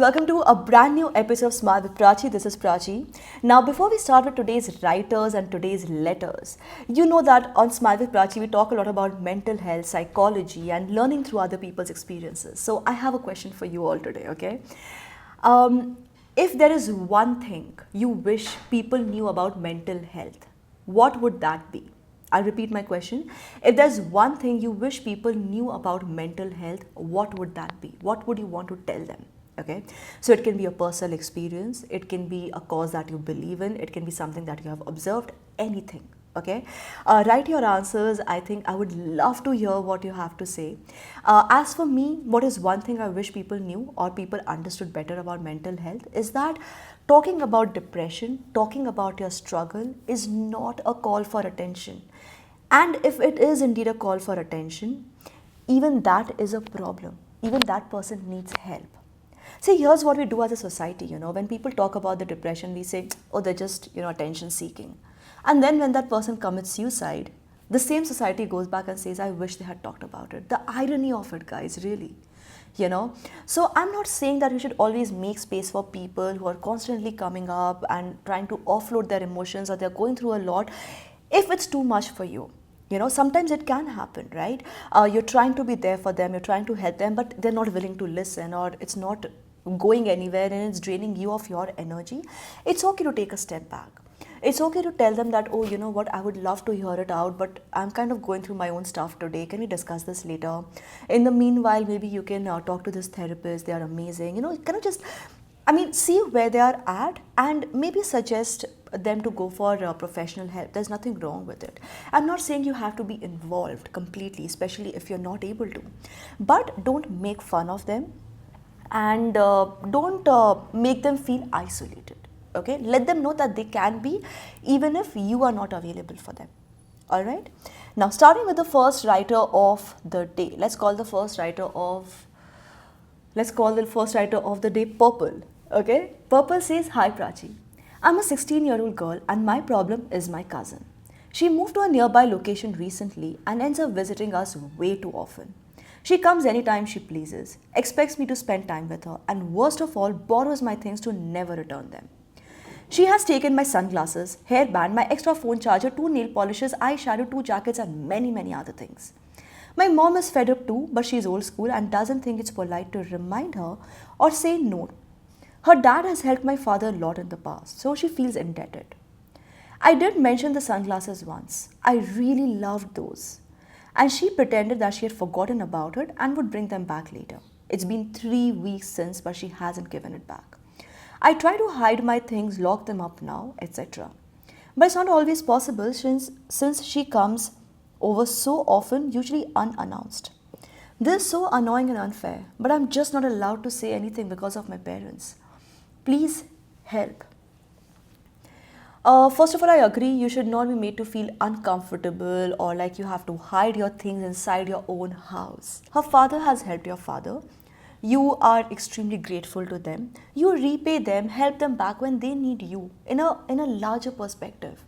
welcome to a brand new episode of Smart with Prachi. This is Prachi. Now, before we start with today's writers and today's letters, you know that on Smart with Prachi, we talk a lot about mental health, psychology, and learning through other people's experiences. So, I have a question for you all today, okay? If there is one thing you wish people knew about mental health, what would that be? I'll repeat my question. If there's one thing you wish people knew about mental health, what would that be? What would you want to tell them? Okay, so it can be a personal experience, it can be a cause that you believe in, it can be something that you have observed, anything. Okay, write your answers. I think I would love to hear what you have to say. As for me, what is one thing I wish people knew or people understood better about mental health is that talking about depression, talking about your struggle is not a call for attention. And if it is indeed a call for attention, even that is a problem. Even that person needs help. See, here's what we do as a society, when people talk about the depression, we say, oh, they're just, attention seeking. And then when that person commits suicide, the same society goes back and says, I wish they had talked about it. The irony of it, guys, really. So I'm not saying that we should always make space for people who are constantly coming up and trying to offload their emotions or they're going through a lot if it's too much for you. Sometimes it can happen, right? You're trying to be there for them, you're trying to help them, but they're not willing to listen or it's not going anywhere and it's draining you of your energy. It's okay to take a step back. It's okay to tell them that, oh, you know what, I would love to hear it out, but I'm kind of going through my own stuff today. Can we discuss this later? In the meanwhile, maybe you can talk to this therapist. They are amazing. Kind of just, see where they are at and maybe suggest them to go for professional help. There's nothing wrong with it. I'm not saying you have to be involved completely, especially if you're not able to. But don't make fun of them and don't make them feel isolated. Okay, let them know that they can be even if you are not available for them. All right. Now, starting with the first writer of the day. Let's call the first writer of the day Purple. Okay, Purple says, hi Prachi. I'm a 16-year-old girl and my problem is my cousin. She moved to a nearby location recently and ends up visiting us way too often. She comes anytime she pleases, expects me to spend time with her, and worst of all, borrows my things to never return them. She has taken my sunglasses, hairband, my extra phone charger, 2 nail polishes, eyeshadow, 2 jackets, and many, many other things. My mom is fed up too, but she's old school and doesn't think it's polite to remind her or say no. Her dad has helped my father a lot in the past, so she feels indebted. I did mention the sunglasses once. I really loved those. And she pretended that she had forgotten about it and would bring them back later. It's been 3 weeks since, but she hasn't given it back. I try to hide my things, lock them up now, etc. But it's not always possible since she comes over so often, usually unannounced. This is so annoying and unfair, but I'm just not allowed to say anything because of my parents. Please help. First of all, I agree, you should not be made to feel uncomfortable or like you have to hide your things inside your own house. Her father has helped your father. You are extremely grateful to them. You repay them, help them back when they need you in a larger perspective.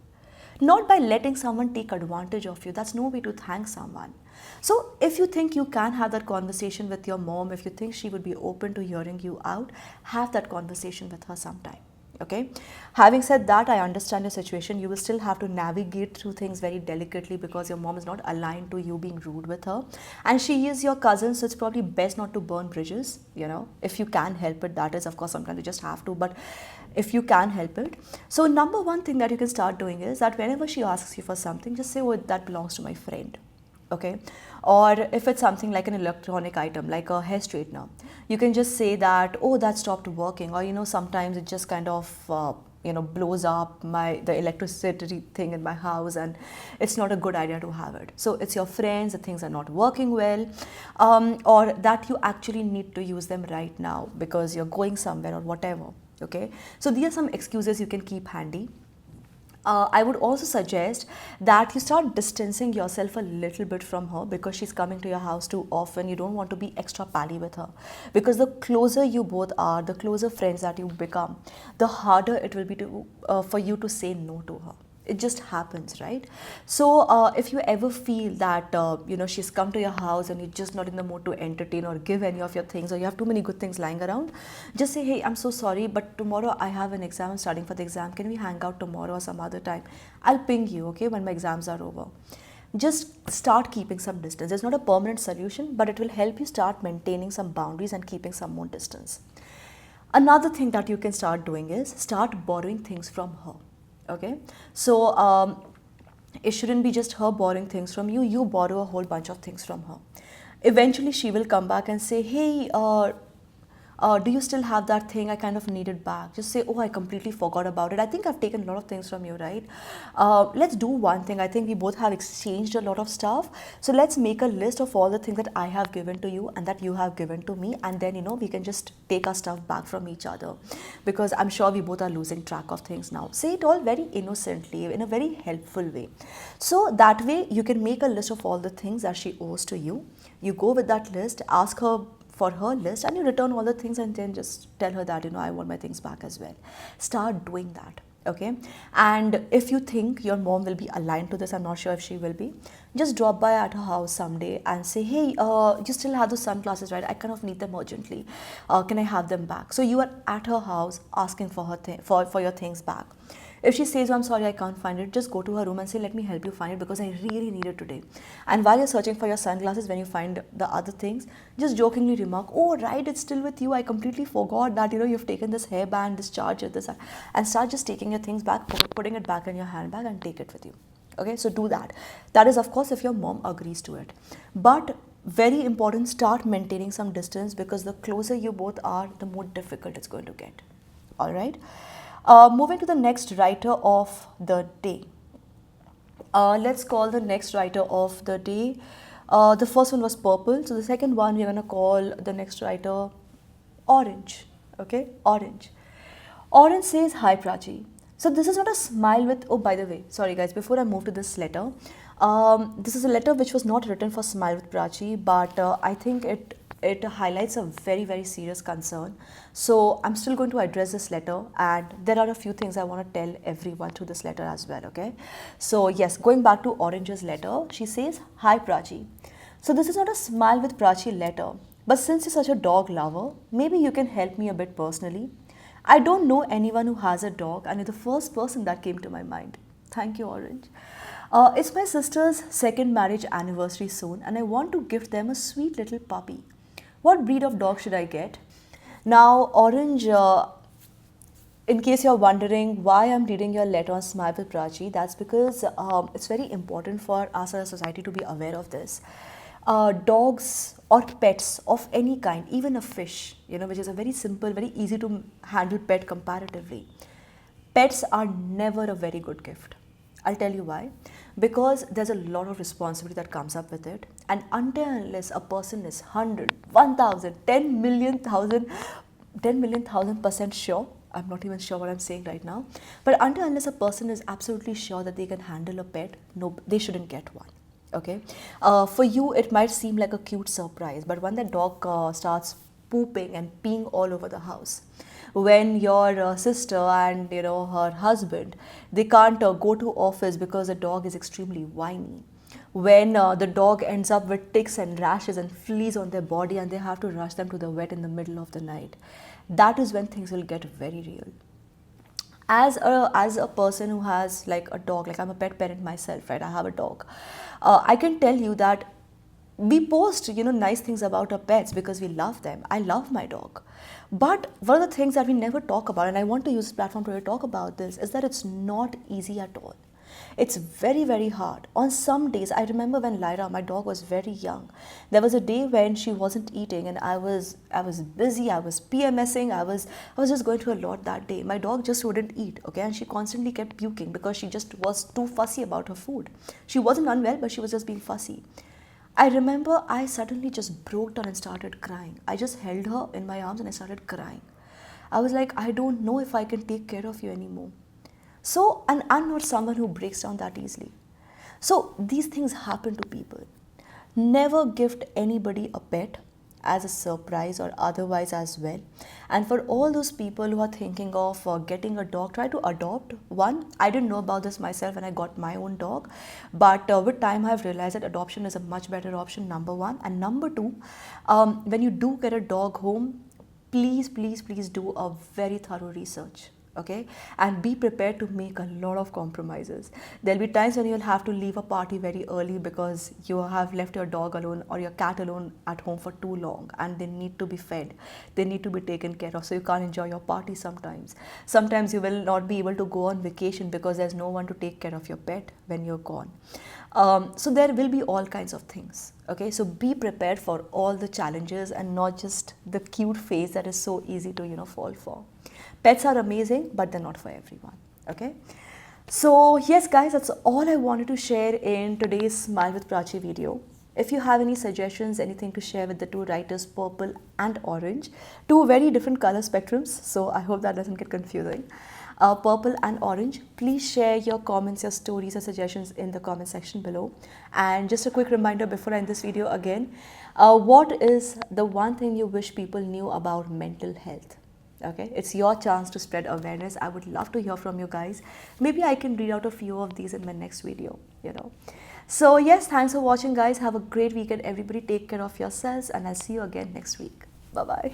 Not by letting someone take advantage of you. That's no way to thank someone. So if you think you can have that conversation with your mom, if you think she would be open to hearing you out, have that conversation with her sometime. Okay. Having said that, I understand your situation. You will still have to navigate through things very delicately because your mom is not aligned to you being rude with her. And she is your cousin, so it's probably best not to burn bridges, if you can help it. That is, of course, sometimes you just have to, but if you can help it. So number one thing that you can start doing is that whenever she asks you for something, just say, oh, that belongs to my friend. Okay, or if it's something like an electronic item like a hair straightener, you can just say that, oh, that stopped working, or sometimes it just kind of blows up the electricity thing in my house and it's not a good idea to have it. So it's your friends, the things are not working well, or that you actually need to use them right now because you're going somewhere or whatever. Okay, so these are some excuses you can keep handy. I would also suggest that you start distancing yourself a little bit from her because she's coming to your house too often. You don't want to be extra pally with her because the closer you both are, the closer friends that you become, the harder it will be for you to say no to her. It just happens, right? So if you ever feel that she's come to your house and you're just not in the mood to entertain or give any of your things, or you have too many good things lying around, just say, hey, I'm so sorry, but tomorrow I have an exam, I'm studying for the exam, can we hang out tomorrow or some other time? I'll ping you, okay, when my exams are over. Just start keeping some distance. It's not a permanent solution, but it will help you start maintaining some boundaries and keeping some more distance. Another thing that you can start doing is start borrowing things from her. Okay, so it shouldn't be just her borrowing things from you. You borrow a whole bunch of things from her. Eventually, she will come back and say, hey, do you still have that thing? I kind of need it back. Just say, oh, I completely forgot about it. I think I've taken a lot of things from you, right? Let's do one thing. I think we both have exchanged a lot of stuff. So let's make a list of all the things that I have given to you and that you have given to me. And then, we can just take our stuff back from each other, because I'm sure we both are losing track of things now. Say it all very innocently, in a very helpful way. So that way you can make a list of all the things that she owes to you. You go with that list, ask her for her list, and you return all the things, and then just tell her that I want my things back as well. Start doing that, okay? And if you think your mom will be aligned to this, I'm not sure if she will be, just drop by at her house someday and say, hey, you still have those sunglasses, right? I kind of need them urgently. Can I have them back? So you are at her house asking for her for your things back. If she says, oh, I'm sorry, I can't find it, just go to her room and say, let me help you find it because I really need it today. And while you're searching for your sunglasses, when you find the other things, just jokingly remark, oh, right, it's still with you. I completely forgot that, you've taken this hairband, this charger, this, and start just taking your things back, putting it back in your handbag and take it with you. Okay, so do that. That is, of course, if your mom agrees to it. But very important, start maintaining some distance, because the closer you both are, the more difficult it's going to get. All right. Moving to the next writer of the day. Let's call the next writer of the day. The first one was purple. So the second one, we're going to call the next writer orange. Okay, orange. Orange says, hi Prachi. So this is not a smile with, oh, by the way, sorry guys, before I move to this letter, this is a letter which was not written for Smile with Prachi, but I think it highlights a very, very serious concern. So I'm still going to address this letter, and there are a few things I want to tell everyone through this letter as well, okay? So yes, going back to Orange's letter, she says, hi Prachi. So this is not a Smile with Prachi letter, but since you're such a dog lover, maybe you can help me a bit personally. I don't know anyone who has a dog, and you're the first person that came to my mind. Thank you, Orange. It's my sister's second marriage anniversary soon, and I want to gift them a sweet little puppy. What breed of dog should I get? Now, Orange, in case you're wondering why I'm reading your letter on Smile with Prachi, that's because it's very important for us as a society to be aware of this. Dogs or pets of any kind, even a fish, which is a very simple, very easy to handle pet comparatively. Pets are never a very good gift. I'll tell you why. Because there's a lot of responsibility that comes up with it. And until unless a person is 100, 1000, 10 million thousand% sure, I'm not even sure what I'm saying right now, but until unless a person is absolutely sure that they can handle a pet, no, they shouldn't get one. Okay, for you it might seem like a cute surprise, but when the dog starts pooping and peeing all over the house, when your sister and her husband, they can't go to office because the dog is extremely whiny, when the dog ends up with ticks and rashes and fleas on their body and they have to rush them to the vet in the middle of the night, that is when things will get very real. As a person who has like a dog, like I'm a pet parent myself, right? I have a dog. I can tell you that we post nice things about our pets because we love them. I love my dog, but one of the things that we never talk about, and I want to use this platform to talk about this, is that it's not easy at all. It's very, very hard. On some days, I remember when Lyra, my dog, was very young, there was a day when she wasn't eating and I was busy, I was PMSing, I was just going through a lot that day. My dog just wouldn't eat, okay, and she constantly kept puking because she just was too fussy about her food. She wasn't unwell, but she was just being fussy. I remember I suddenly just broke down and started crying. I just held her in my arms and I started crying. I was like, I don't know if I can take care of you anymore. So, and I'm not someone who breaks down that easily. So these things happen to people. Never gift anybody a pet as a surprise or otherwise as well. And for all those people who are thinking of getting a dog, try to adopt one. I didn't know about this myself when I got my own dog, but with time I've realized that adoption is a much better option, number one. And number two, when you do get a dog home, please, please, please do a very thorough research. Okay, and be prepared to make a lot of compromises. There'll be times when you'll have to leave a party very early because you have left your dog alone or your cat alone at home for too long, and they need to be fed, they need to be taken care of, so you can't enjoy your party sometimes. Sometimes you will not be able to go on vacation because there's no one to take care of your pet when you're gone. So there will be all kinds of things. Okay, so be prepared for all the challenges and not just the cute phase that is so easy to fall for. Pets are amazing, but they're not for everyone. Okay, so yes guys, that's all I wanted to share in today's Smile with Prachi video. If you have any suggestions, anything to share with the two writers, purple and orange, two very different color spectrums, so I hope that doesn't get confusing. Purple and orange, please share your comments, your stories, or suggestions in the comment section below. And just a quick reminder before I end this video again, what is the one thing you wish people knew about mental health? Okay, it's your chance to spread awareness. I would love to hear from you guys. Maybe I can read out a few of these in my next video. So yes, thanks for watching guys. Have a great weekend everybody. Take care of yourselves and I'll see you again next week. Bye bye.